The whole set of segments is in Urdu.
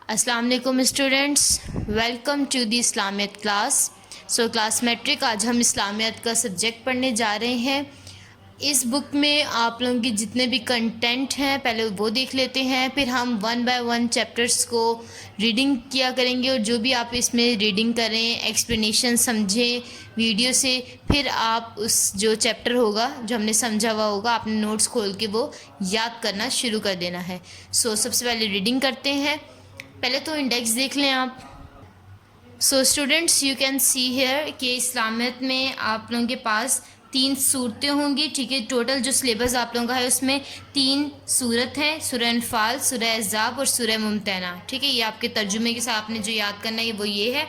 السلام علیکم students, welcome to the Islamiat class. Class matric آج ہم اسلامیت کا سبجیکٹ پڑھنے جا رہے ہیں۔ اس بک میں آپ لوگوں کی جتنے بھی کنٹینٹ ہیں پہلے وہ دیکھ لیتے ہیں، پھر ہم 1 بائی 1 چیپٹرز کو ریڈنگ کیا کریں گے، اور جو بھی آپ اس میں ریڈنگ کریں، ایکسپلینیشن سمجھیں ویڈیو سے، پھر آپ اس جو چیپٹر ہوگا جو ہم نے سمجھا ہوا ہوگا آپ نے نوٹس کھول کے وہ یاد کرنا شروع کر دینا ہے۔ سب سے پہلے ریڈنگ کرتے ہیں۔ پہلے تو انڈیکس دیکھ لیں آپ۔ Students you can see here کہ اسلامیت میں آپ لوگوں کے پاس 3 صورتیں ہوں گی، ٹھیک ہے۔ ٹوٹل جو سلیبس آپ لوگوں کا ہے اس میں 3 صورت ہیں، سورہ انفال، سورہ احزاب اور سورہ ممتحنہ، ٹھیک ہے۔ یہ آپ کے ترجمے کے ساتھ آپ نے جو یاد کرنا ہے وہ یہ ہے۔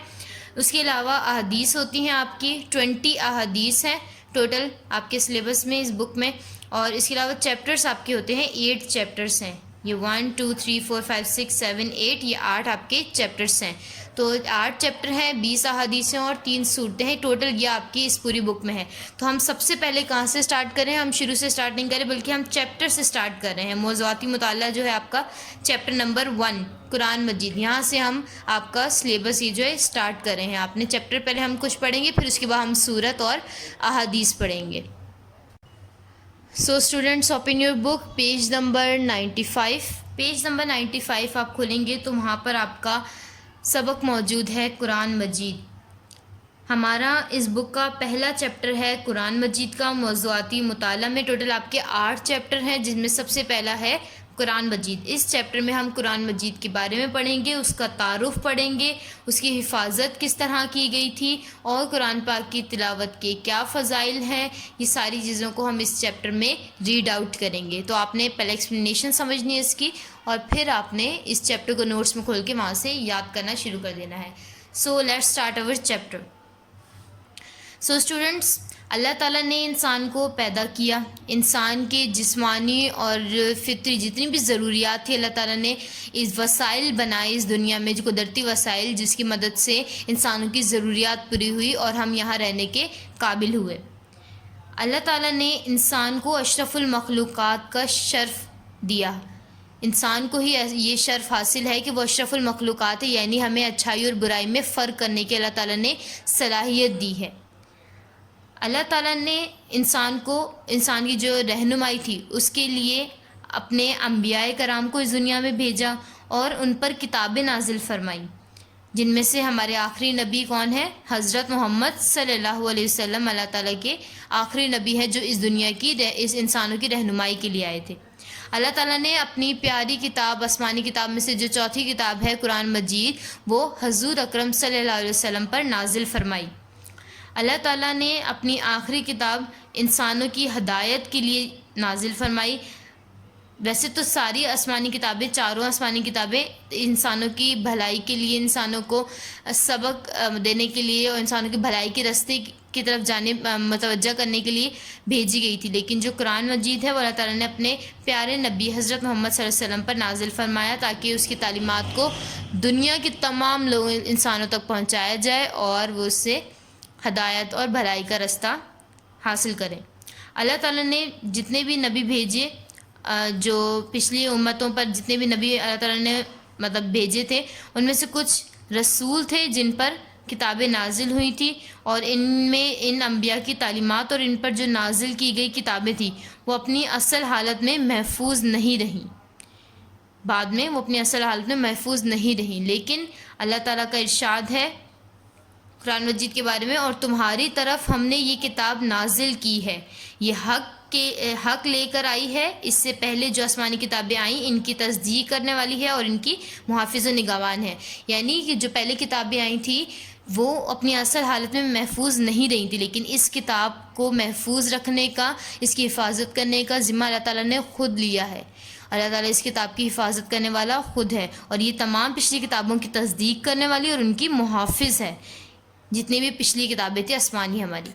اس کے علاوہ احادیث ہوتی ہیں آپ کی 20 احادیث ہیں ٹوٹل آپ کے سلیبس میں اس بک میں، اور اس کے علاوہ چیپٹرز آپ کے ہوتے ہیں 8 چیپٹرز ہیں۔ یہ 1 2 3 4 5 6 7 8 یہ 8 آپ کے چیپٹرس ہیں۔ تو 8 چیپٹر ہیں، 20 احادیث ہیں اور 3 صورتیں ہیں، ٹوٹل یہ آپ کی اس پوری بک میں ہے۔ تو ہم سب سے پہلے کہاں سے سٹارٹ کریں؟ ہم شروع سے سٹارٹ نہیں کریں بلکہ ہم چیپٹر سے سٹارٹ کر رہے ہیں۔ موضوعاتی مطالعہ جو ہے آپ کا چیپٹر نمبر 1 قرآن مجید، یہاں سے ہم آپ کا سلیبس یہ جو ہے سٹارٹ کر رہے ہیں۔ آپ نے چیپٹر پہلے ہم کچھ پڑھیں گے، پھر اس کے بعد ہم صورت اور احادیث پڑھیں گے۔ Students open your book, page number 95۔ Page number 95 آپ کھولیں گے تو وہاں پر آپ کا سبق موجود ہے قرآن مجید۔ ہمارا اس بک کا پہلا چیپٹر ہے قرآن مجید کا موضوعاتی مطالعہ میں۔ ٹوٹل آپ کے 8 چیپٹر ہیں جن میں سب سے پہلا ہے قرآن مجید۔ اس چیپٹر میں ہم قرآن مجید کے بارے میں پڑھیں گے، اس کا تعارف پڑھیں گے، اس کی حفاظت کس طرح کی گئی تھی، اور قرآن پاک کی تلاوت کے کیا فضائل ہیں۔ یہ ساری چیزوں کو ہم اس چیپٹر میں ریڈ آؤٹ کریں گے۔ تو آپ نے پہلے ایکسپلینیشن سمجھنی ہے اس کی، اور پھر آپ نے اس چیپٹر کو نوٹس میں کھول کے وہاں سے یاد کرنا شروع کر دینا ہے۔ Let's start over chapter. Students, اللہ تعالیٰ نے انسان کو پیدا کیا۔ انسان کے جسمانی اور فطری جتنی بھی ضروریات تھی اللہ تعالیٰ نے اس وسائل بنائے اس دنیا میں، جو قدرتی وسائل جس کی مدد سے انسانوں کی ضروریات پوری ہوئی اور ہم یہاں رہنے کے قابل ہوئے۔ اللہ تعالیٰ نے انسان کو اشرف المخلوقات کا شرف دیا۔ انسان کو ہی یہ شرف حاصل ہے کہ وہ اشرف المخلوقات ہے، یعنی ہمیں اچھائی اور برائی میں فرق کرنے کی اللہ تعالیٰ نے صلاحیت دی ہے۔ اللہ تعالیٰ نے انسان کی جو رہنمائی تھی اس کے لیے اپنے انبیاء کرام کو اس دنیا میں بھیجا اور ان پر کتابیں نازل فرمائیں، جن میں سے ہمارے آخری نبی کون ہے؟ حضرت محمد صلی اللہ علیہ وسلم اللہ تعالیٰ کے آخری نبی ہے، جو اس دنیا کی اس انسانوں کی رہنمائی کے لیے آئے تھے۔ اللہ تعالیٰ نے اپنی پیاری کتاب، آسمانی کتاب میں سے جو چوتھی کتاب ہے قرآن مجید، وہ حضور اکرم صلی اللہ علیہ وسلم پر نازل فرمائی۔ اللہ تعالیٰ نے اپنی آخری کتاب انسانوں کی ہدایت کے لیے نازل فرمائی۔ ویسے تو ساری آسمانی کتابیں، چاروں آسمانی کتابیں انسانوں کی بھلائی کے لیے، انسانوں کو سبق دینے کے لیے اور انسانوں کی بھلائی کے راستے کی طرف جانے متوجہ کرنے کے لیے بھیجی گئی تھی، لیکن جو قرآن مجید ہے وہ اللہ تعالیٰ نے اپنے پیارے نبی حضرت محمد صلی اللہ علیہ وسلم پر نازل فرمایا تاکہ اس کی تعلیمات کو دنیا کے تمام لوگوں انسانوں تک پہنچایا جائے اور وہ اس سے ہدایت اور بھلائی کا راستہ حاصل کریں۔ اللہ تعالیٰ نے جتنے بھی نبی بھیجے، جو پچھلی امتوں پر جتنے بھی نبی اللہ تعالیٰ نے بھیجے تھے، ان میں سے کچھ رسول تھے جن پر کتابیں نازل ہوئی تھیں، اور ان میں ان انبیاء کی تعلیمات اور ان پر جو نازل کی گئی کتابیں تھیں وہ اپنی اصل حالت میں محفوظ نہیں رہیں۔ بعد میں وہ اپنی اصل حالت میں محفوظ نہیں رہیں، لیکن اللہ تعالیٰ کا ارشاد ہے قرآن مجید کے بارے میں، اور تمہاری طرف ہم نے یہ کتاب نازل کی ہے، یہ حق لے کر آئی ہے۔ اس سے پہلے جو آسمانی کتابیں آئیں ان کی تصدیق کرنے والی ہے اور ان کی محافظ و نگہبان ہے۔ یعنی کہ جو پہلے کتابیں آئی تھیں وہ اپنی اصل حالت میں محفوظ نہیں رہی تھی، لیکن اس کتاب کو محفوظ رکھنے کا، اس کی حفاظت کرنے کا ذمہ اللہ تعالیٰ نے خود لیا ہے۔ اللہ تعالیٰ اس کتاب کی حفاظت کرنے والا خود ہے، اور یہ تمام پچھلی کتابوں کی تصدیق کرنے والی اور ان کی محافظ ہے، جتنی بھی پچھلی کتابیں تھیں آسمانی ہماری۔